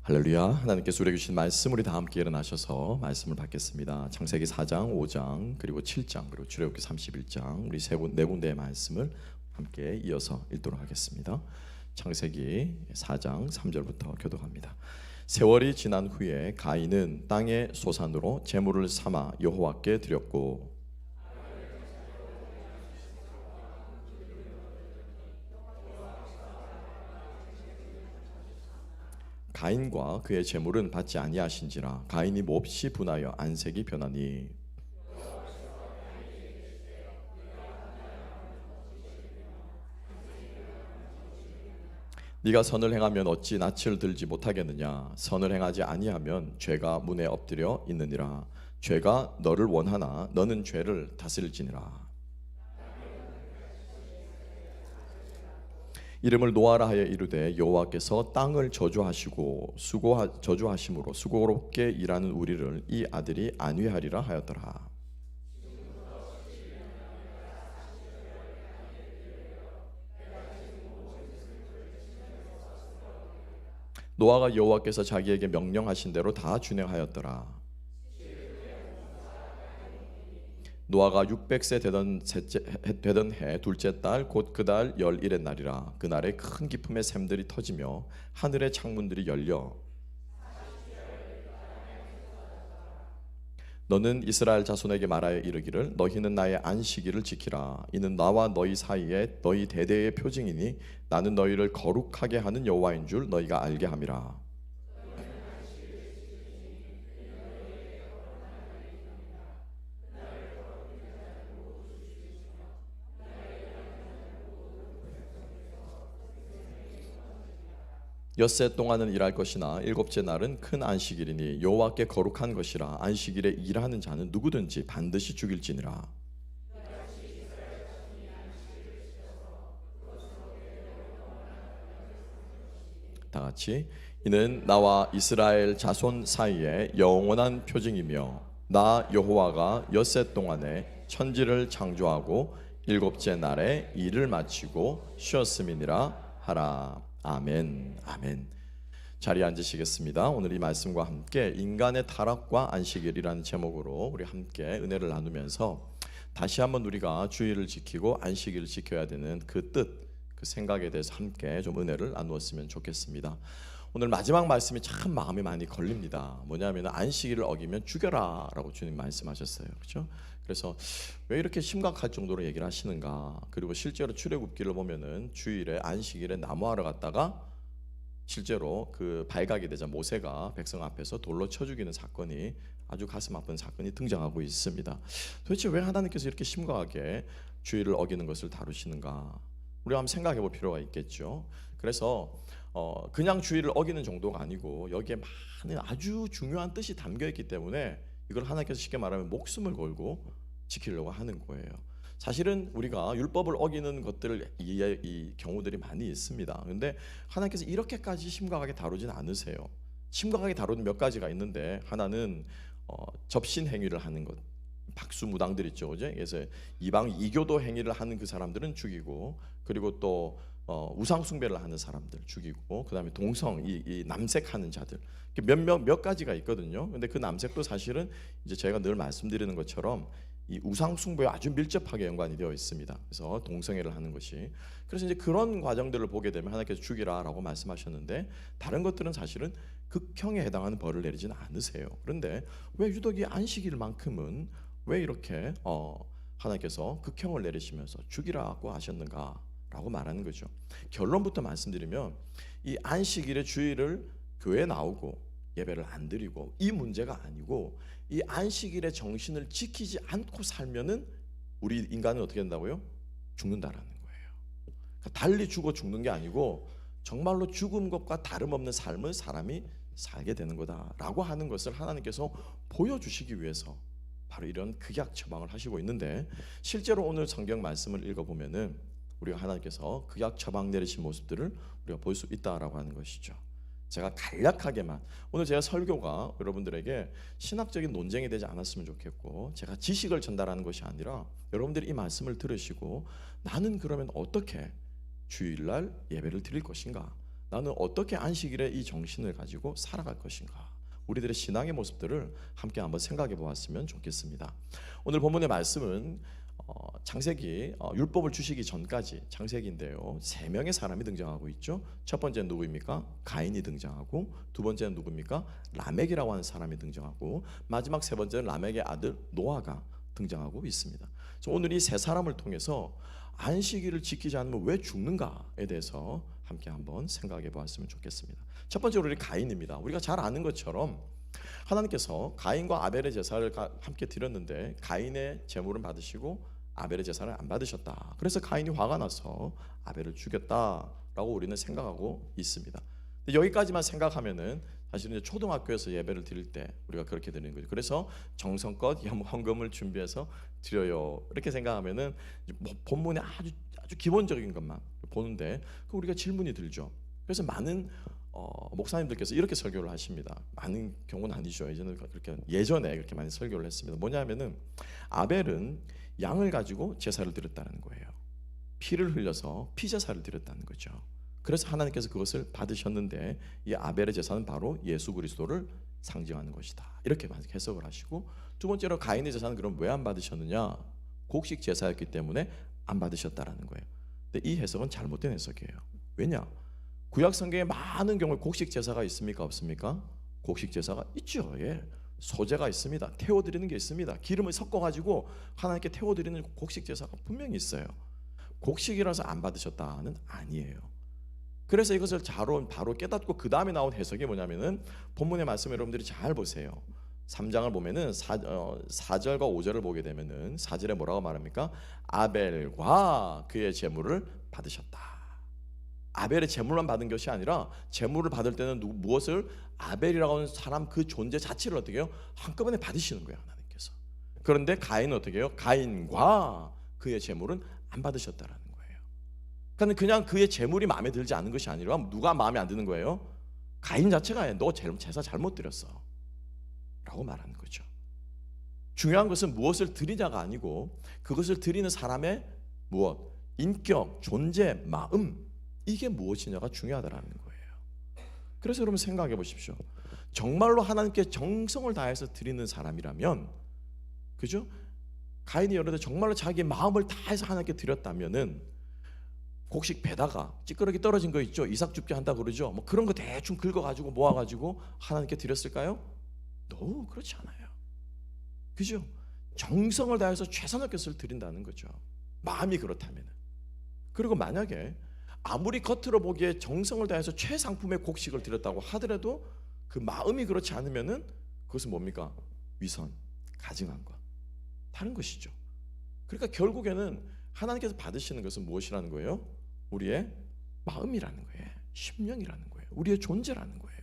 할렐루야. 하나님께서 우리에게 주신 말씀 우리 다 함께 일어나셔서 말씀을 받겠습니다. 창세기 4장, 5장, 그리고 7장, 그리고 출애굽기 31장 우리 네 군데의 말씀을 함께 이어서 읽도록 하겠습니다. 창세기 4장 3절부터 교독합니다. 세월이 지난 후에 가인은 땅의 소산으로 제물을 삼아 여호와께 드렸고 가인과 그의 제물은 받지 아니하신지라 가인이 몹시 분하여 안색이 변하니 네가 선을 행하면 어찌 낯을 들지 못하겠느냐. 선을 행하지 아니하면 죄가 문에 엎드려 있느니라. 죄가 너를 원하나 너는 죄를 다스릴지니라. 이름을 노아라 하여 이르되 여호와께서 땅을 저주하시고 저주하심으로 수고롭게 일하는 우리를 이 아들이 안위하리라 하였더라. 노아가 여호와께서 자기에게 명령하신 대로 다 준행하였더라. 노아가 600세 되던 해 둘째 달 곧 그 달 열일의 날이라. 그날에 큰 기품의 샘들이 터지며 하늘의 창문들이 열려 너는 이스라엘 자손에게 말하여 이르기를 너희는 나의 안식일을 지키라. 이는 나와 너희 사이에 너희 대대의 표징이니 나는 너희를 거룩하게 하는 여호와인 줄 너희가 알게 함이라. 엿새 동안은 일할 것이나 일곱째 날은 큰 안식일이니 여호와께 거룩한 것이라. 안식일에 일하는 자는 누구든지 반드시 죽일지니라. 다 같이 이는 나와 이스라엘 자손 사이에 영원한 표징이며 나 여호와가 엿새 동안에 천지를 창조하고 일곱째 날에 일을 마치고 쉬었음이니라 하라. 아멘. 아멘. 자리에 앉으시겠습니다. 오늘 이 말씀과 함께 인간의 타락과 안식일이라는 제목으로 우리 함께 은혜를 나누면서 다시 한번 우리가 주의를 지키고 안식일을 지켜야 되는 그 뜻, 그 생각에 대해서 함께 좀 은혜를 나누었으면 좋겠습니다. 오늘 마지막 말씀이 참 마음에 많이 걸립니다. 뭐냐면 안식일을 어기면 죽여라 라고 주님 말씀하셨어요. 그렇죠? 그래서 왜 이렇게 심각할 정도로 얘기를 하시는가. 그리고 실제로 출애굽기를 보면은 주일에 안식일에 나무하러 갔다가 실제로 그 발각이 되자 모세가 백성 앞에서 돌로 쳐 죽이는 사건이 아주 가슴 아픈 사건이 등장하고 있습니다. 도대체 왜 하나님께서 이렇게 심각하게 주일을 어기는 것을 다루시는가. 우리가 한번 생각해 볼 필요가 있겠죠. 그래서 그냥 주일을 어기는 정도가 아니고 여기에 많은 아주 중요한 뜻이 담겨 있기 때문에 이걸 하나님께서 쉽게 말하면 목숨을 걸고 지키려고 하는 거예요. 사실은 우리가 율법을 어기는 것들 이 경우들이 많이 있습니다. 그런데 하나님께서 이렇게까지 심각하게 다루진 않으세요. 심각하게 다루는 몇 가지가 있는데 하나는 접신 행위를 하는 것. 박수무당들 있죠, 그죠? 그래서 이방 이교도 행위를 하는 그 사람들은 죽이고, 그리고 또 우상 숭배를 하는 사람들 죽이고, 그다음에 동성 이 남색하는 자들 몇 가지가 있거든요. 근데 그 남색도 사실은 이제 제가 늘 말씀드리는 것처럼 이 우상 숭배와 아주 밀접하게 연관이 되어 있습니다. 그래서 동성애를 하는 것이. 그래서 이제 그런 과정들을 보게 되면 하나님께서 죽이라라고 말씀하셨는데 다른 것들은 사실은 극형에 해당하는 벌을 내리지는 않으세요. 그런데 왜 유독 이 안식일만큼은 왜 이렇게 하나님께서 극형을 내리시면서 죽이라고 하셨는가라고 말하는 거죠. 결론부터 말씀드리면 이 안식일의 주일을 교회에 나오고 예배를 안 드리고 이 문제가 아니고 이 안식일의 정신을 지키지 않고 살면은 우리 인간은 어떻게 된다고요? 죽는다라는 거예요. 그러니까 달리 죽어 죽는 게 아니고 정말로 죽은 것과 다름없는 삶을 사람이 살게 되는 거다라고 하는 것을 하나님께서 보여주시기 위해서 바로 이런 극약 처방을 하시고 있는데 실제로 오늘 성경 말씀을 읽어보면은 우리가 하나님께서 극약 처방 내리신 모습들을 우리가 볼 수 있다라고 하는 것이죠. 제가 간략하게만 오늘 제가 설교가 여러분들에게 신학적인 논쟁이 되지 않았으면 좋겠고 제가 지식을 전달하는 것이 아니라 여러분들이 이 말씀을 들으시고 나는 그러면 어떻게 주일날 예배를 드릴 것인가, 나는 어떻게 안식일의 이 정신을 가지고 살아갈 것인가? 우리들의 신앙의 모습들을 함께 한번 생각해 보았으면 좋겠습니다. 오늘 본문의 말씀은 창세기 율법을 주시기 전까지 창세기인데요. 세 명의 사람이 등장하고 있죠. 첫 번째는 누구입니까? 가인이 등장하고, 두 번째는 누구입니까? 라멕이라고 하는 사람이 등장하고, 마지막 세 번째는 라멕의 아들 노아가 등장하고 있습니다. 오늘 이 세 사람을 통해서 안식일을 지키지 않으면 왜 죽는가에 대해서 함께 한번 생각해 보았으면 좋겠습니다. 첫 번째로 우리 가인입니다. 우리가 잘 아는 것처럼 하나님께서 가인과 아벨의 제사를 함께 드렸는데 가인의 제물은 받으시고 아벨의 제사를 안 받으셨다. 그래서 가인이 화가 나서 아벨을 죽였다라고 우리는 생각하고 있습니다. 여기까지만 생각하면은 사실은 이제 초등학교에서 예배를 드릴 때 우리가 그렇게 드리는 거죠. 그래서 정성껏 헌금을 준비해서 드려요. 이렇게 생각하면은 본문에 아주 기본적인 것만 보는데 우리가 질문이 들죠. 그래서 많은 목사님들께서 이렇게 설교를 하십니다. 많은 경우는 아니죠. 예전에 그렇게 많이 설교를 했습니다. 뭐냐면은 아벨은 양을 가지고 제사를 드렸다는 거예요. 피를 흘려서 피제사를 드렸다는 거죠. 그래서 하나님께서 그것을 받으셨는데 이 아벨의 제사는 바로 예수 그리스도를 상징하는 것이다. 이렇게 해석을 하시고, 두 번째로 가인의 제사는 그럼 왜 안 받으셨느냐? 곡식 제사였기 때문에 안 받으셨다라는 거예요. 근데 이 해석은 잘못된 해석이에요. 왜냐? 구약 성경에 많은 경우에 곡식 제사가 있습니까? 없습니까? 곡식 제사가 있죠. 예. 소제가 있습니다. 태워드리는 게 있습니다. 기름을 섞어가지고 하나님께 태워드리는 곡식 제사가 분명히 있어요. 곡식이라서 안 받으셨다는 아니에요. 그래서 이것을 바로 깨닫고 그 다음에 나온 해석이 뭐냐면은 본문의 말씀 여러분들이 잘 보세요. 3장을 보면은 4절과 5절을 보게 되면은 4절에 뭐라고 말합니까? 아벨과 그의 제물을 받으셨다. 아벨의 제물만 받은 것이 아니라 제물을 받을 때는 무엇을? 아벨이라고 하는 사람 그 존재 자체를 어떻게 해요? 한꺼번에 받으시는 거예요, 하나님께서. 그런데 가인은 어떻게 해요? 가인과 그의 제물은 안 받으셨다라는 거예요. 그냥 그의 제물이 마음에 들지 않은 것이 아니라 누가 마음에 안 드는 거예요? 가인 자체가 너 제사 잘못 드렸어 라고 말하는 거죠. 중요한 것은 무엇을 드리냐가 아니고 그것을 드리는 사람의 무엇? 인격, 존재, 마음, 이게 무엇이냐가 중요하다라는 거예요. 그래서 여러분 생각해 보십시오. 정말로 하나님께 정성을 다해서 드리는 사람이라면, 그죠? 가인이 여러분 정말로 자기 마음을 다해서 하나님께 드렸다면은 곡식 배다가 찌끄러기 떨어진 거 있죠? 이삭 줍기 한다 그러죠? 뭐 그런 거 대충 긁어가지고 모아가지고 하나님께 드렸을까요? No, 그렇지 않아요. 그죠? 정성을 다해서 최선의 것을 드린다는 거죠. 마음이 그렇다면. 그리고 만약에 아무리 겉으로 보기에 정성을 다해서 최상품의 곡식을 드렸다고 하더라도 그 마음이 그렇지 않으면은 그것은 뭡니까? 위선, 가증한 것, 다른 것이죠. 그러니까 결국에는 하나님께서 받으시는 것은 무엇이라는 거예요? 우리의 마음이라는 거예요. 심령이라는 거예요. 우리의 존재라는 거예요.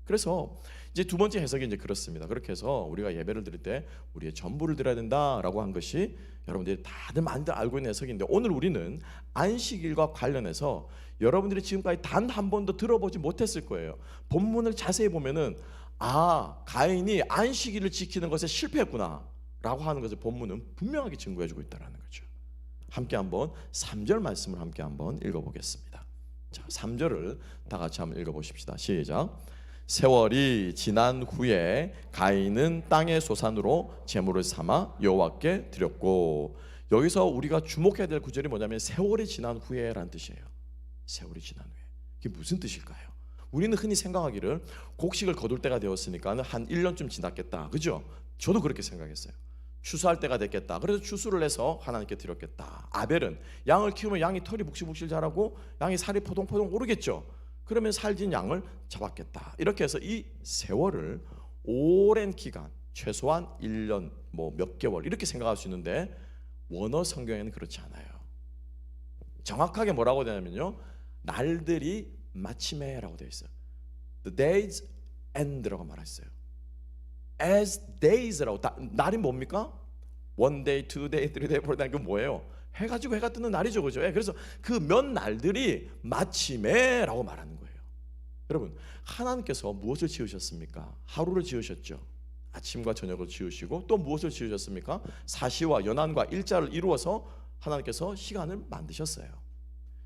그래서 이제 두 번째 해석이 이제 그렇습니다. 그렇게 해서 우리가 예배를 드릴 때 우리의 전부를 드려야 된다라고 한 것이 여러분들이 다들 많이들 알고 있는 해석인데, 오늘 우리는 안식일과 관련해서 여러분들이 지금까지 단 한 번도 들어보지 못했을 거예요. 본문을 자세히 보면은 가인이 안식일을 지키는 것에 실패했구나 라고 하는 것을 본문은 분명하게 증거해주고 있다는 거죠. 함께 한번 3절 말씀을 함께 한번 읽어보겠습니다. 자, 3절을 다 같이 한번 읽어보십시다. 시작. 세월이 지난 후에 가인은 땅의 소산으로 제물을 삼아 여호와께 드렸고, 여기서 우리가 주목해야 될 구절이 뭐냐면 세월이 지난 후에라는 뜻이에요. 세월이 지난 후에. 이게 무슨 뜻일까요? 우리는 흔히 생각하기를 곡식을 거둘 때가 되었으니까 한 1년쯤 지났겠다. 그죠? 저도 그렇게 생각했어요. 추수할 때가 됐겠다. 그래서 추수를 해서 하나님께 드렸겠다. 아벨은 양을 키우면 양이 털이 북실북실 자라고 양이 살이 포동포동 오르겠죠. 그러면 살진 양을 잡았겠다. 이렇게 해서 이 세월을 오랜 기간, 최소한 1년, 뭐 몇 개월 이렇게 생각할 수 있는데 원어 성경에는 그렇지 않아요. 정확하게 뭐라고 되냐면요, 날들이 마침에라고 되어 있어요. The days end라고 말했어요. As days라고. 날이 뭡니까? One day, two day, three day, four day. 그 뭐예요? 해가지고 해가 뜨는 날이죠, 그죠? 그래서 그 몇 날들이 마침에라고 말하는 거예요. 여러분, 하나님께서 무엇을 지으셨습니까? 하루를 지으셨죠. 아침과 저녁을 지으시고 또 무엇을 지으셨습니까? 사시와 연한과 일자를 이루어서 하나님께서 시간을 만드셨어요.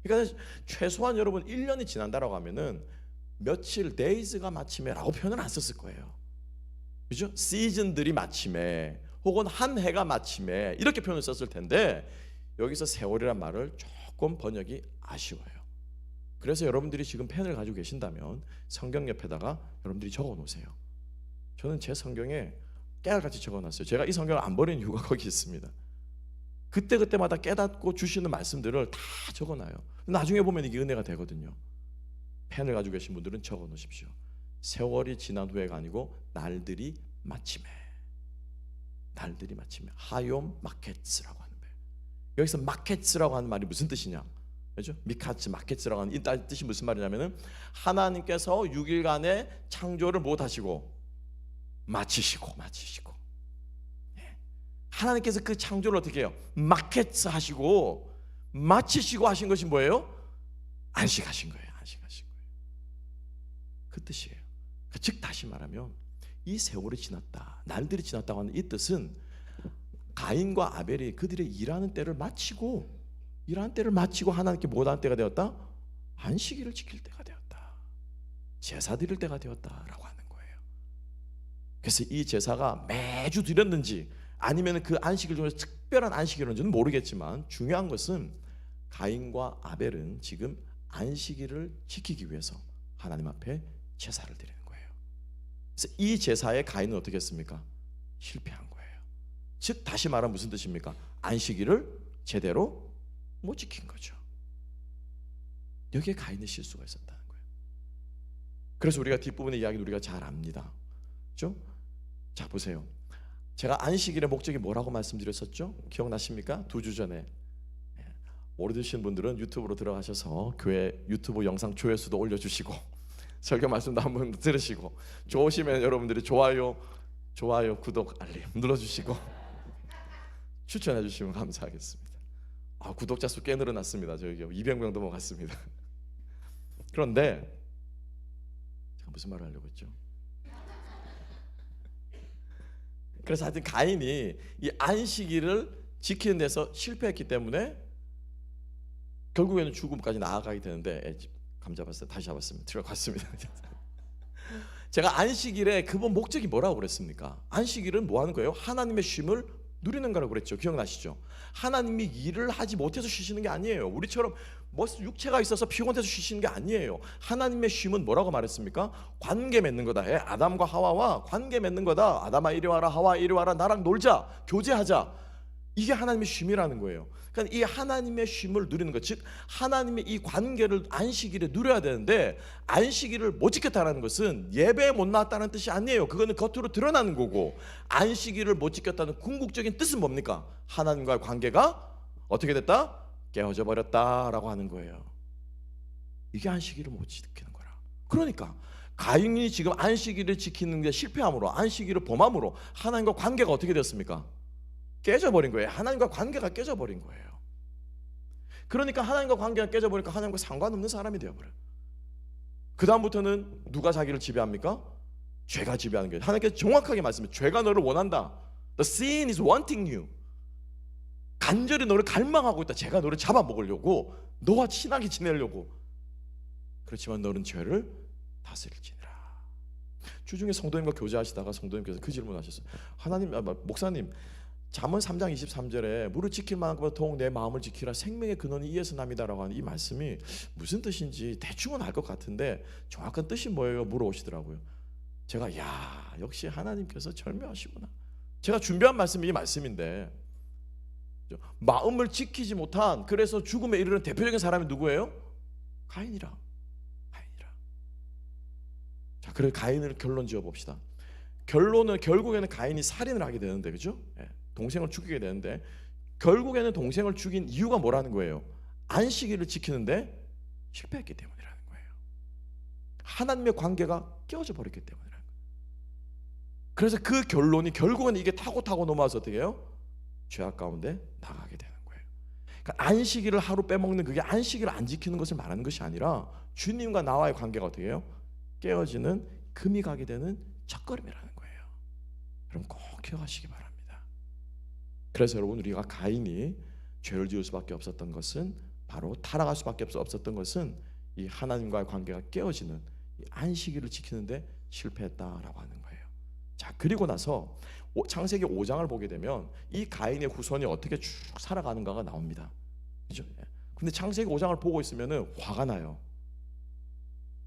그러니까 최소한 여러분 1년이 지난다라고 하면은 며칠 days가 마침에라고 표현을 안 썼을 거예요. 그죠? 시즌들이 마침에 혹은 한 해가 마침에 이렇게 표현을 썼을 텐데 여기서 세월이란 말을 조금 번역이 아쉬워요. 그래서 여러분들이 지금 펜을 가지고 계신다면 성경 옆에다가 여러분들이 적어 놓으세요. 저는 제 성경에 깨알같이 적어 놨어요. 제가 이 성경을 안 버린 이유가 거기 있습니다. 그때그때마다 깨닫고 주시는 말씀들을 다 적어 놔요. 나중에 보면 이게 은혜가 되거든요. 펜을 가지고 계신 분들은 적어 놓으십시오. 세월이 지난 후에가 아니고 날들이 마침에. 날들이 마침에. 하욤 마켓스라고 하는 거예요. 여기서 마켓스라고 하는 말이 무슨 뜻이냐? 그렇죠? 미카츠 마켓스라고 하는 이 뜻이 무슨 말이냐면은 하나님께서 6일간의 창조를 못 하시고 마치시고 하나님께서 그 창조를 어떻게 해요? 마켓스 하시고 마치시고 하신 것이 뭐예요? 안식하신 거예요. 안식하신 거예요. 그 뜻이에요. 즉 다시 말하면 이 세월이 지났다, 날들이 지났다고 하는 이 뜻은 가인과 아벨이 그들의 일하는 때를 마치고 하나님께 못하는 때가 되었다? 안식일을 지킬 때가 되었다. 제사 드릴 때가 되었다라고 하는 거예요. 그래서 이 제사가 매주 드렸는지 아니면 그 안식일 중에서 특별한 안식일인지는 모르겠지만 중요한 것은 가인과 아벨은 지금 안식일을 지키기 위해서 하나님 앞에 제사를 드리는 거예요. 그래서 이 제사에 가인은 어떻게 했습니까? 실패한 거예요. 즉 다시 말하면 무슨 뜻입니까? 안식일을 제대로 못 지킨 거죠. 여기에 가인의 실수가 있었다는 거예요. 그래서 우리가 뒷부분의 이야기를 우리가 잘 압니다. 그렇죠? 자 보세요. 제가 안식일의 목적이 뭐라고 말씀드렸었죠? 기억나십니까? 2주 전에. 모르시는 분들은 유튜브로 들어가셔서 교회 유튜브 영상 조회수도 올려주시고 설교 말씀도 한번 들으시고 좋으시면 여러분들이 좋아요, 구독, 알림 눌러주시고 추천해 주시면 감사하겠습니다. 구독자 수 꽤 늘어났습니다. 저희 200명 넘어갔습니다. 그런데 제가 무슨 말을 하려고 했죠? 그래서 하여튼 가인이 이 안식일을 지키는 데서 실패했기 때문에 결국에는 죽음까지 나아가게 되는데 감 잡았어요. 다시 잡았습니다. 들어갔습니다. 제가 안식일의 근본 목적이 뭐라고 그랬습니까? 안식일은 뭐 하는 거예요? 하나님의 쉼을 누리는 거라고 그랬죠. 기억나시죠? 하나님이 일을 하지 못해서 쉬시는 게 아니에요. 우리처럼 뭐 육체가 있어서 피곤해서 쉬시는 게 아니에요. 하나님의 쉼은 뭐라고 말했습니까? 관계 맺는 거다. 아담과 하와와 관계 맺는 거다. 아담아 이리 와라, 하와 이리 와라, 나랑 놀자, 교제하자. 이게 하나님의 쉼이라는 거예요. 그러니까 이 하나님의 쉼을 누리는 것, 즉 하나님의 이 관계를 안식일에 누려야 되는데 안식일을 못 지켰다는 것은 예배에 못 나왔다는 뜻이 아니에요. 그거는 겉으로 드러나는 거고, 안식일을 못 지켰다는 궁극적인 뜻은 뭡니까? 하나님과의 관계가 어떻게 됐다? 깨어져 버렸다라고 하는 거예요. 이게 안식일을 못 지키는 거라. 그러니까 가인이 지금 안식일을 지키는 게 실패함으로, 안식일을 범함으로 하나님과 관계가 어떻게 됐습니까? 깨져버린 거예요. 하나님과 관계가 깨져버린 거예요. 그러니까 하나님과 관계가 깨져버리니까 하나님과 상관없는 사람이 되어버려요. 그 다음부터는 누가 자기를 지배합니까? 죄가 지배하는 거예요. 하나님께서 정확하게 말씀해요. 죄가 너를 원한다. The sin is wanting you. 간절히 너를 갈망하고 있다. 죄가 너를 잡아먹으려고, 너와 친하게 지내려고. 그렇지만 너는 죄를 다스릴지니라. 주중에 성도님과 교제하시다가 성도님께서 그 질문하셨어요. 목사님, 잠언 3장 23절에 무릇 지킬 만한 것보다 더욱 내 마음을 지키라, 생명의 근원이 이에서 남이다라고 하는 이 말씀이 무슨 뜻인지 대충은 알 것 같은데 정확한 뜻이 뭐예요? 물어오시더라고요. 제가 역시 하나님께서 절묘하시구나. 제가 준비한 말씀이 이 말씀인데, 마음을 지키지 못한, 그래서 죽음에 이르는 대표적인 사람이 누구예요? 가인이라. 자, 그래 가인을 결론 지어 봅시다. 결론은 결국에는 가인이 살인을 하게 되는데, 그죠? 동생을 죽이게 되는데, 결국에는 동생을 죽인 이유가 뭐라는 거예요? 안식일을 지키는데 실패했기 때문이라는 거예요. 하나님의 관계가 깨어져 버렸기 때문이라는 거예요. 그래서 그 결론이 결국은 이게 타고 넘어와서 어떻게 해요? 죄악 가운데 나가게 되는 거예요. 그러니까 안식일을 하루 빼먹는, 그게 안식일을 안 지키는 것을 말하는 것이 아니라 주님과 나와의 관계가 어떻게 해요? 깨어지는, 금이 가게 되는 첫걸음이라는 거예요. 여러분 꼭 기억하시기 바랍니다. 그래서 여러분, 우리가 가인이 죄를 지을 수밖에 없었던 것은 바로 타락할 수밖에 없었던 것은 이 하나님과의 관계가 깨어지는 이 안식일을 지키는데 실패했다라고 하는 거예요. 자, 그리고 나서 창세기 5장을 보게 되면 이 가인의 후손이 어떻게 쭉 살아가는가가 나옵니다. 그죠? 근데 창세기 5장을 보고 있으면은 화가 나요.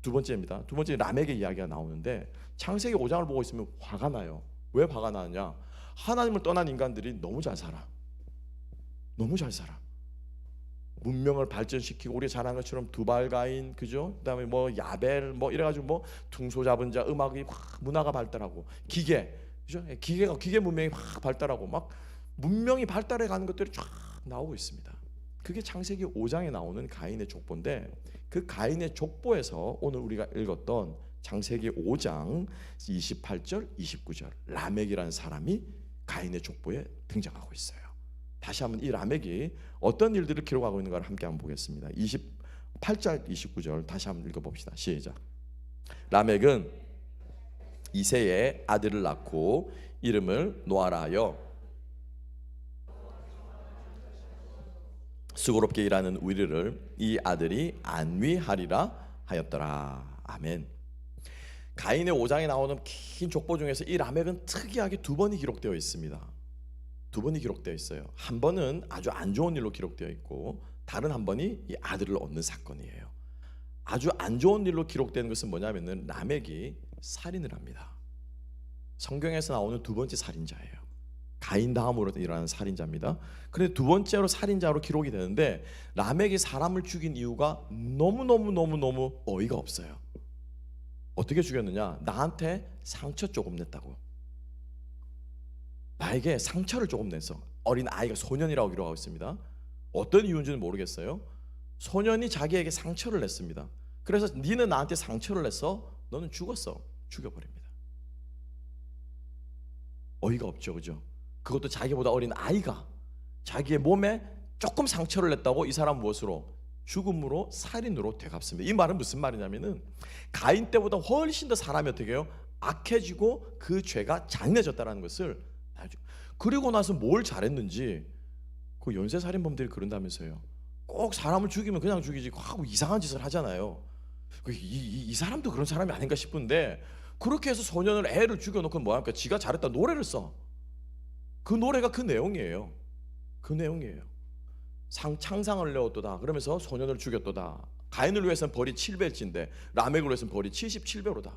두 번째입니다. 두 번째 라멕의 이야기가 나오는데 창세기 5장을 보고 있으면 화가 나요. 왜 화가 나느냐? 하나님을 떠난 인간들이 너무 잘 살아. 너무 잘 살아. 문명을 발전시키고 우리 잘 아는 것처럼 두발가인, 그죠? 그다음에 뭐 야벨 뭐 이래가지고 뭐 둥소 잡은 자, 음악이 확 문화가 발달하고 기계, 그죠? 기계 문명이 확 발달하고 막 문명이 발달해 가는 것들이 쫙 나오고 있습니다. 그게 창세기 5장에 나오는 가인의 족보인데 그 가인의 족보에서 오늘 우리가 읽었던 창세기 5장 28절, 29절 라멕이라는 사람이 가인의 족보에 등장하고 있어요. 다시 한번 이 라멕이 어떤 일들을 기록하고 있는가를 함께 한번 보겠습니다. 28절, 29절 다시 한번 읽어봅시다. 시작. 라멕은 이새에 아들을 낳고 이름을 노아라 하여 수고롭게 일하는 우리를 이 아들이 안위하리라 하였더라. 아멘. 가인의 5장에 나오는 긴 족보 중에서 이 라멕은 특이하게 두 번이 기록되어 있습니다. 두 번이 기록되어 있어요. 한 번은 아주 안 좋은 일로 기록되어 있고 다른 한 번이 이 아들을 얻는 사건이에요. 아주 안 좋은 일로 기록되는 것은 뭐냐면은 라멕이 살인을 합니다. 성경에서 나오는 두 번째 살인자예요. 가인 다음으로 일어나는 살인자입니다. 그런데 두 번째로 살인자로 기록이 되는데 라멕이 사람을 죽인 이유가 너무 어이가 없어요. 어떻게 죽였느냐? 나한테 상처 조금 냈다고. 나에게 상처를 조금 냈어. 어린 아이가 소년이라고 기록하고 있습니다. 어떤 이유인지는 모르겠어요. 소년이 자기에게 상처를 냈습니다. 그래서 니는 나한테 상처를 냈어. 너는 죽었어. 죽여버립니다. 어이가 없죠, 그죠? 그것도 자기보다 어린 아이가 자기의 몸에 조금 상처를 냈다고 이 사람 무엇으로? 죽음으로, 살인으로 되갚습니다. 이 말은 무슨 말이냐면은 가인 때보다 훨씬 더 사람이 어떻게 해요? 악해지고 그 죄가 잔인해졌다는 것을. 그리고 나서 뭘 잘했는지 그 연쇄살인범들이 그런다면서요. 꼭 사람을 죽이면 그냥 죽이지 하고 이상한 짓을 하잖아요. 이 사람도 그런 사람이 아닌가 싶은데 그렇게 해서 소년을 애를 죽여놓고 뭐합니까? 지가 잘했다 노래를 써. 그 노래가 그 내용이에요. 그 내용이에요. 창상을 내었도다 그러면서 소년을 죽였도다. 가인을 위해서는 벌이 7배일진데 라멕을 위해서는 벌이 77배로다.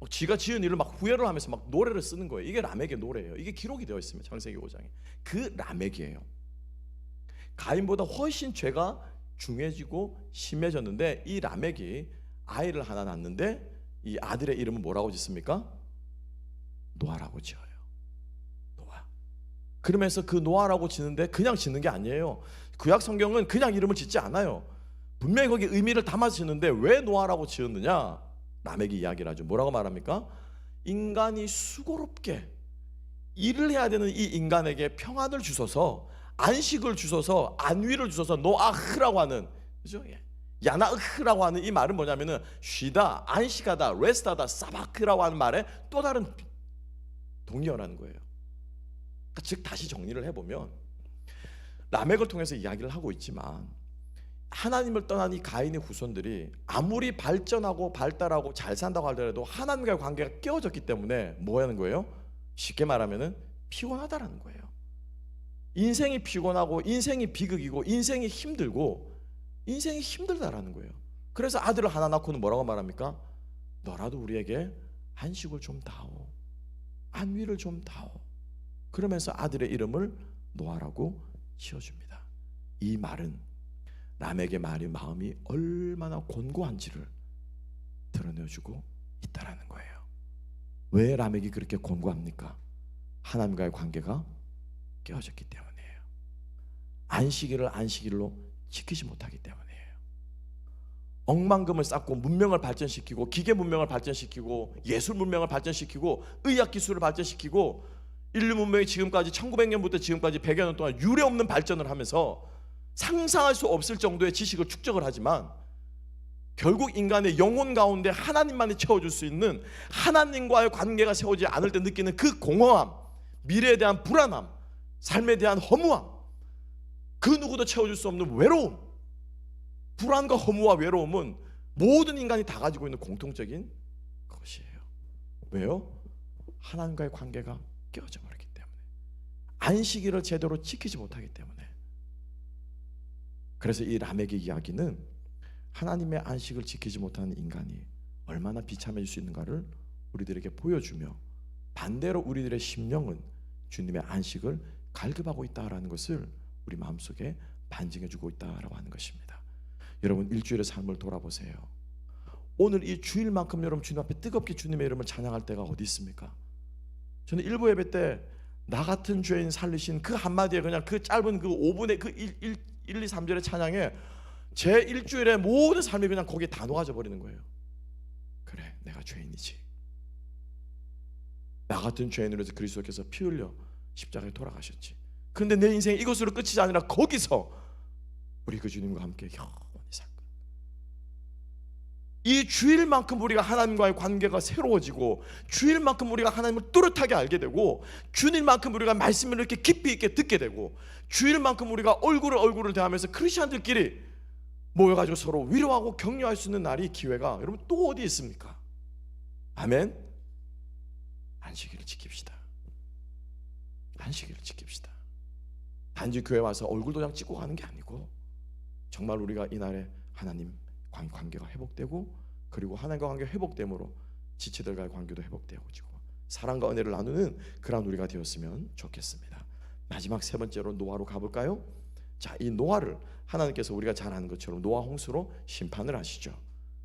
지가 지은 일을 막 후회를 하면서 막 노래를 쓰는 거예요. 이게 라멕의 노래예요. 이게 기록이 되어 있습니다. 창세기 5장에. 그 라멕이에요. 가인보다 훨씬 죄가 중해지고 심해졌는데 이 라멕이 아이를 하나 낳는데 이 아들의 이름은 뭐라고 짓습니까? 노아라고 지어요. 노아. 그러면서 그 노아라고 짓는데 그냥 짓는 게 아니에요. 구약 성경은 그냥 이름을 짓지 않아요. 분명히 거기 의미를 담아서 짓는데 왜 노아라고 지었느냐? 라멕이 이야기를 하죠. 뭐라고 말합니까? 인간이 수고롭게 일을 해야 되는 이 인간에게 평안을 주소서, 안식을 주소서, 안위를 주소서 노아흐라고 하는, 그죠? 야나흐라고 하는 이 말은 뭐냐면은 쉬다, 안식하다, 레스트하다, 사바크라고 하는 말에 또 다른 동의어라는 거예요. 그러니까 즉 다시 정리를 해보면 라멕을 통해서 이야기를 하고 있지만 하나님을 떠난 이 가인의 후손들이 아무리 발전하고 발달하고 잘 산다고 하더라도 하나님과의 관계가 깨어졌기 때문에 뭐 하는 거예요? 쉽게 말하면은 피곤하다라는 거예요. 인생이 피곤하고 인생이 비극이고 인생이 힘들고 인생이 힘들다라는 거예요. 그래서 아들을 하나 낳고는 뭐라고 말합니까? 너라도 우리에게 안식을 좀 다오, 안위를 좀 다오. 그러면서 아들의 이름을 노아라고 지어줍니다. 이 말은 라멕의 마음이 얼마나 곤고한지를 드러내주고 있다라는 거예요. 왜 라멕이 그렇게 곤고합니까? 하나님과의 관계가 깨어졌기 때문이에요. 안식일을 안식일로 지키지 못하기 때문이에요. 억만금을 쌓고 문명을 발전시키고 기계 문명을 발전시키고 예술 문명을 발전시키고 의학 기술을 발전시키고 인류 문명이 지금까지 1900년부터 지금까지 100여 년 동안 유례없는 발전을 하면서 상상할 수 없을 정도의 지식을 축적을 하지만 결국 인간의 영혼 가운데 하나님만이 채워줄 수 있는 하나님과의 관계가 세워지지 않을 때 느끼는 그 공허함, 미래에 대한 불안함, 삶에 대한 허무함, 그 누구도 채워줄 수 없는 외로움, 불안과 허무와 외로움은 모든 인간이 다 가지고 있는 공통적인 것이에요. 왜요? 하나님과의 관계가 깨어져 버리기 때문에, 안식일을 제대로 지키지 못하기 때문에. 그래서 이 라멕의 이야기는 하나님의 안식을 지키지 못하는 인간이 얼마나 비참해질 수 있는가를 우리들에게 보여주며, 반대로 우리들의 심령은 주님의 안식을 갈급하고 있다라는 것을 우리 마음속에 반증해주고 있다라고 하는 것입니다. 여러분, 일주일의 삶을 돌아보세요. 오늘 이 주일만큼 여러분 주님 앞에 뜨겁게 주님의 이름을 찬양할 때가 어디 있습니까? 저는 일부 예배 때 나 같은 죄인 살리신 그 한마디에, 그냥 그 짧은 그 5분의 그 1, 2, 3절의 찬양에 제 일주일의 모든 삶이 그냥 거기에 다 녹아져 버리는 거예요. 그래, 내가 죄인이지. 나 같은 죄인으로 해서 그리스도께서 피 흘려 십자가에 돌아가셨지. 그런데 내 인생이 이것으로 끝이 아니라 거기서 우리 그 주님과 함께 영원히 살 거야. 이 주일만큼 우리가 하나님과의 관계가 새로워지고, 주일만큼 우리가 하나님을 뚜렷하게 알게 되고, 주일만큼 우리가 말씀을 이렇게 깊이 있게 듣게 되고, 주일만큼 우리가 얼굴을 대하면서 크리스천들끼리 모여가지고 서로 위로하고 격려할 수 있는 날이, 기회가 여러분 또 어디 있습니까? 아멘. 안식일을 지킵시다. 안식일을 지킵시다. 단지 교회 와서 얼굴 도장 찍고 가는 게 아니고, 정말 우리가 이날에 하나님 관계가 회복되고, 그리고 하나님과 관계가 회복됨으로 지체들과의 관계도 회복되어지고 사랑과 은혜를 나누는 그런 우리가 되었으면 좋겠습니다. 마지막 세 번째로 노아로 가볼까요? 자, 이 노아를 하나님께서 우리가 잘 아는 것처럼 노아 홍수로 심판을 하시죠.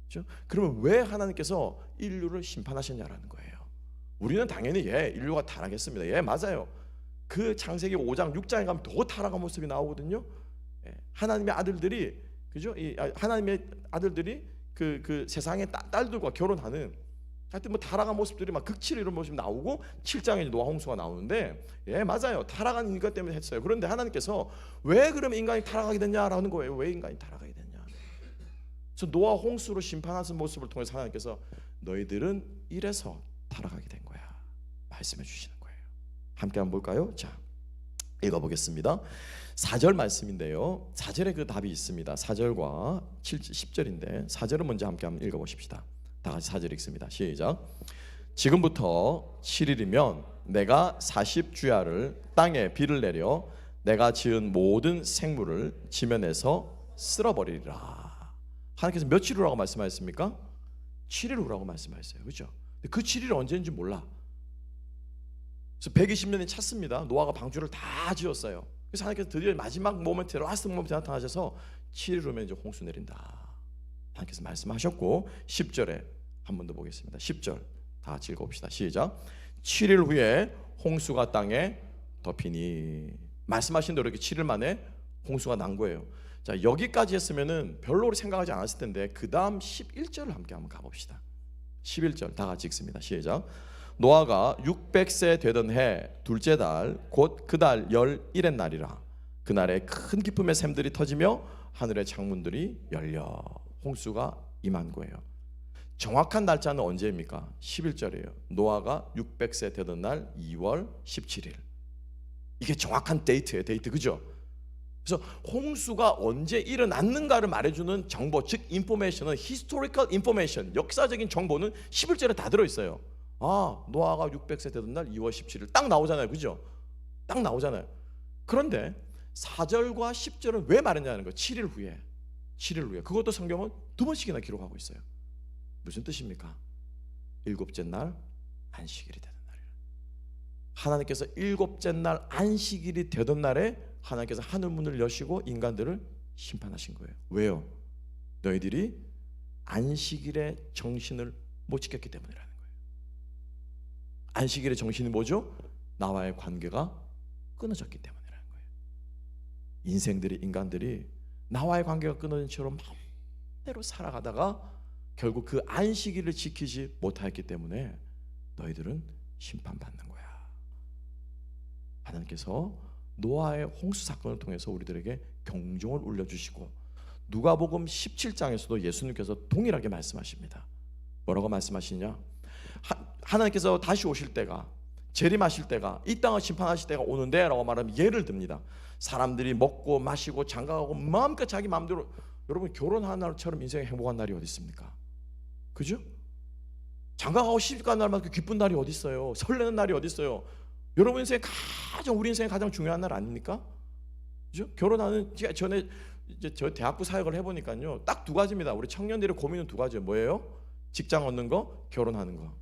그렇죠? 그러면 왜 하나님께서 인류를 심판하셨냐라는 거예요. 우리는 당연히 인류가 타락했습니다. 맞아요. 그 창세기 5장 6장에 가면 더 타락한 모습이 나오거든요. 하나님의 아들들이, 그죠? 하나님의 아들들이 그 세상의 딸들과 결혼하는, 하여튼 뭐 타락한 모습들이 막 극치를 이런 모습이 나오고, 7장에 노아 홍수가 나오는데, 맞아요. 타락한 인간 때문에 했어요. 그런데 하나님께서 왜 그러면 인간이 타락하게 됐냐라는 거예요. 왜 인간이 타락하게 됐냐. 그래서 노아 홍수로 심판하신 모습을 통해서 하나님께서 너희들은 이래서 타락하게 된 거야 말씀해 주시는 거예요. 함께 한번 볼까요? 자, 읽어보겠습니다. 4절 말씀인데요, 4절에 그 답이 있습니다. 4절과 10절인데 4절은 먼저 함께 한번 읽어보십시다. 다 같이 4절 읽습니다. 시작. 지금부터 7일이면 내가 40주야를 땅에 비를 내려 내가 지은 모든 생물을 지면에서 쓸어버리리라. 하나님께서 며칠 후라고 말씀하셨습니까? 7일 후라고 말씀하셨어요. 그렇죠? 그 7일이 언제인지 몰라. 그래서 120년이 찼습니다. 노아가 방주를 다 지었어요. 그래서 하나님께서 드디어 마지막 모멘트, 라스트 모멘트에 나타나셔서 7일 후면 이제 홍수 내린다 하나님께서 말씀하셨고, 10절에 한 번 더 보겠습니다. 10절 다 같이 읽어봅시다. 시작. 7일 후에 홍수가 땅에 덮이니. 말씀하신 대로 이렇게 7일 만에 홍수가 난 거예요. 자, 여기까지 했으면은 별로 생각하지 않았을 텐데, 그 다음 11절을 함께 한번 가봅시다. 11절 다 같이 읽습니다. 시작. 노아가 600세 되던 해 둘째 달 곧 그 달 11의 날이라. 그날에 큰 기쁨의 샘들이 터지며 하늘의 창문들이 열려 홍수가 임한 거예요. 정확한 날짜는 언제입니까? 11절이에요. 노아가 600세 되던 날 2월 17일. 이게 정확한 데이트예요. 데이트, 그죠? 그래서 홍수가 언제 일어났는가를 말해주는 정보, 즉 인포메이션은 historical information, 역사적인 정보는 11절에 다 들어있어요. 아, 노아가 600세 되던 날 2월 17일 딱 나오잖아요. 그죠? 딱 나오잖아요. 그런데 4절과 10절은 왜 말했냐는 거예요. 7일 후에. 7일 후에. 그것도 성경은 두 번씩이나 기록하고 있어요. 무슨 뜻입니까? 일곱째 날 안식일이 되던 날이라. 하나님께서 일곱째 날 안식일이 되던 날에 하나님께서 하늘 문을 여시고 인간들을 심판하신 거예요. 왜요? 너희들이 안식일의 정신을 못 지켰기 때문이라는 거예요. 안식일의 정신이 뭐죠? 나와의 관계가 끊어졌기 때문이라는 거예요. 인간들이 나와의 관계가 끊어진 채로 마음대로 살아가다가 결국 그 안식일을 지키지 못하였기 때문에 너희들은 심판받는 거야. 하나님께서 노아의 홍수 사건을 통해서 우리들에게 경종을 울려주시고, 누가복음 17장에서도 예수님께서 동일하게 말씀하십니다. 뭐라고 말씀하시냐? 하나님께서 다시 오실 때가, 재림하실 때가, 이 땅을 심판하실 때가 오는데 라고 말하면 예를 듭니다. 사람들이 먹고 마시고 장가가고 마음껏 자기 마음대로 여러분 결혼하는 날처럼 인생에 행복한 날이 어디 있습니까? 그죠? 장가가고 시집가는 날만큼 기쁜 날이 어디 있어요? 설레는 날이 어디 있어요? 여러분 인생에 가장, 우리 인생에 가장 중요한 날 아닙니까? 그죠? 결혼하는, 제가 전에 이제 저 대학부 사역을 해보니까요, 딱 두 가지입니다. 우리 청년들의 고민은 두 가지예요. 뭐예요? 직장 얻는 거, 결혼하는 거.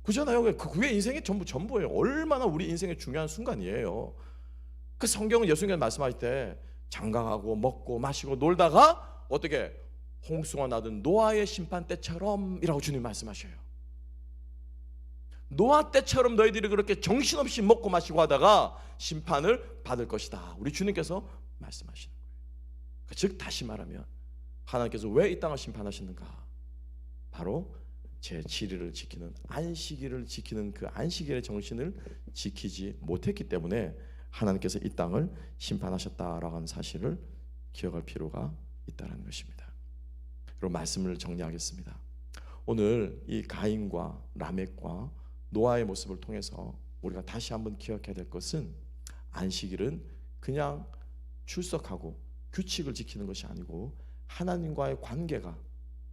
그잖아요. 그게 인생의 전부예요. 얼마나 우리 인생의 중요한 순간이에요. 그 성경은 예수님께서 말씀하실 때 장가가고 먹고 마시고 놀다가 어떻게 홍수가 나던 노아의 심판 때처럼이라고 주님 말씀하셔요. 노아 때처럼 너희들이 그렇게 정신없이 먹고 마시고 하다가 심판을 받을 것이다. 우리 주님께서 말씀하시는 거예요. 즉 다시 말하면 하나님께서 왜 이 땅을 심판하시는가? 바로 제 7일을 지키는, 안식일을 지키는 그 안식일의 정신을 지키지 못했기 때문에 하나님께서 이 땅을 심판하셨다라고 하는 사실을 기억할 필요가 있다는 것입니다. 그리고 말씀을 정리하겠습니다. 오늘 이 가인과 라멕과 노아의 모습을 통해서 우리가 다시 한번 기억해야 될 것은, 안식일은 그냥 출석하고 규칙을 지키는 것이 아니고 하나님과의 관계가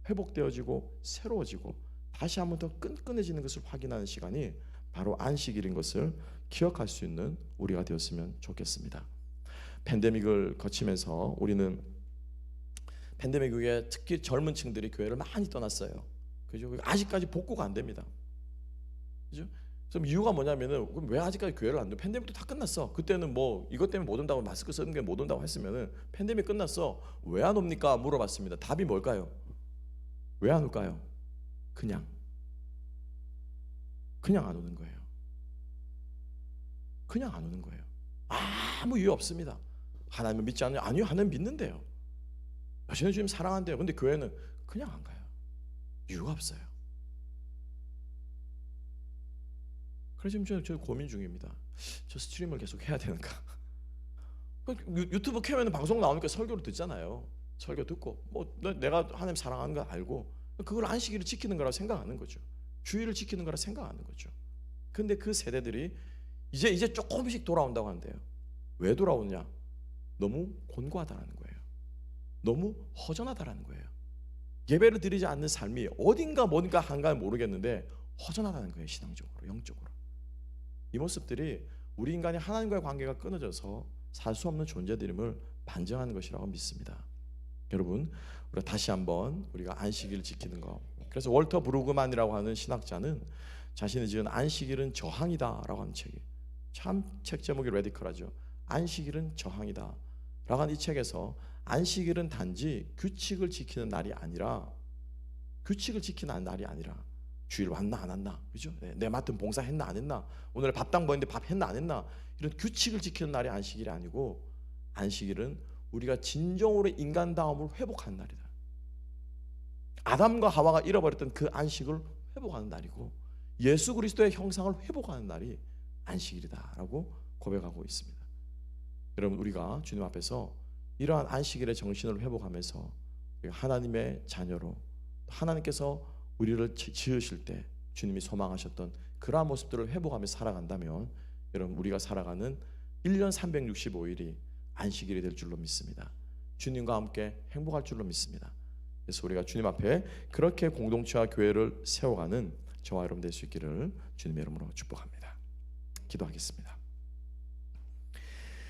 회복되어지고 새로워지고 다시 한번 더 끈끈해지는 것을 확인하는 시간이 바로 안식일인 것을 기억할 수 있는 우리가 되었으면 좋겠습니다. 팬데믹을 거치면서 우리는 팬데믹 이후에 특히 젊은 층들이 교회를 많이 떠났어요. 그죠? 아직까지 복구가 안 됩니다. 그죠? 그럼 이유가 뭐냐면은, 그럼 왜 아직까지 교회를 안 돼? 팬데믹도 다 끝났어. 그때는 뭐 이것 때문에 못 온다고, 마스크 쓰는 게 못 온다고 했으면은 팬데믹 끝났어. 왜 안 옵니까? 물어봤습니다. 답이 뭘까요? 왜 안 올까요? 그냥 안 오는 거예요. 그냥 안 오는 거예요. 아무 이유 없습니다. 하나님을 믿지 않느냐? 아니요, 하나님 믿는데요. 여전히 주님 사랑한대요. 근데 교회는 그냥 안 가요. 이유가 없어요. 그래서 지금 저 고민 중입니다. 저 스트림을 계속 해야 되는가? 유튜브 켜면 방송 나오니까 설교를 듣잖아요. 설교 듣고 뭐 내가 하나님 사랑하는 거 알고 그걸 안식일을 지키는 거라고 생각하는 거죠. 주일을 지키는 거라 생각하는 거죠. 근데 그 세대들이 이제 조금씩 돌아온다고 하는데요. 왜 돌아오느냐? 너무 곤고하다는 거예요. 너무 허전하다는 거예요. 예배를 드리지 않는 삶이 어딘가 뭔가 한가를 모르겠는데 허전하다는 거예요. 신앙적으로, 영적으로. 이 모습들이 우리 인간이 하나님과의 관계가 끊어져서 살 수 없는 존재들임을 반증하는 것이라고 믿습니다. 여러분, 우리가 다시 한번 우리가 안식일을 지키는 것. 그래서 월터 브루그만이라고 하는 신학자는 자신이 지은 안식일은 저항이다라고 하는 책이, 참 책 제목이 레디컬하죠. 안식일은 저항이다 라고 하는 이 책에서 안식일은 단지 규칙을 지키는 날이 아니라, 주일 왔나 안 왔나, 그죠? 내 맡은 봉사 했나 안 했나, 오늘 밥당 보였는데 밥 했나 안 했나, 이런 규칙을 지키는 날이 안식일이 아니고, 안식일은 우리가 진정으로 인간다움을 회복하는 날이다. 아담과 하와가 잃어버렸던 그 안식을 회복하는 날이고, 예수 그리스도의 형상을 회복하는 날이 안식일이다라고 고백하고 있습니다. 여러분, 우리가 주님 앞에서 이러한 안식일의 정신을 회복하면서 하나님의 자녀로, 하나님께서 우리를 지으실 때 주님이 소망하셨던 그러한 모습들을 회복하며 살아간다면, 여러분, 우리가 살아가는 1년 365일이 안식일이 될 줄로 믿습니다. 주님과 함께 행복할 줄로 믿습니다. 그래서 우리가 주님 앞에 그렇게 공동체와 교회를 세워가는 저와 여러분 될 수 있기를 주님의 이름으로 축복합니다. 기도하겠습니다.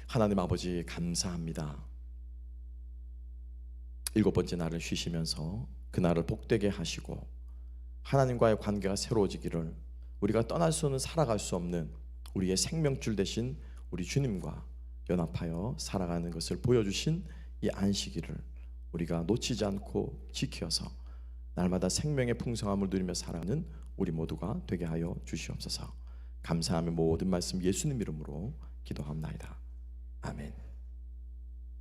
하나님 아버지, 감사합니다. 7번째 날을 쉬시면서 그 날을 복되게 하시고 하나님과의 관계가 새로워지기를, 우리가 떠날 수는 살아갈 수 없는 우리의 생명줄 되신 우리 주님과 연합하여 살아가는 것을 보여주신 이 안식일을 우리가 놓치지 않고 지켜서 날마다 생명의 풍성함을 누리며 살아가는 우리 모두가 되게 하여 주시옵소서. 감사하며 모든 말씀 예수님 이름으로 기도합나이다. 아멘.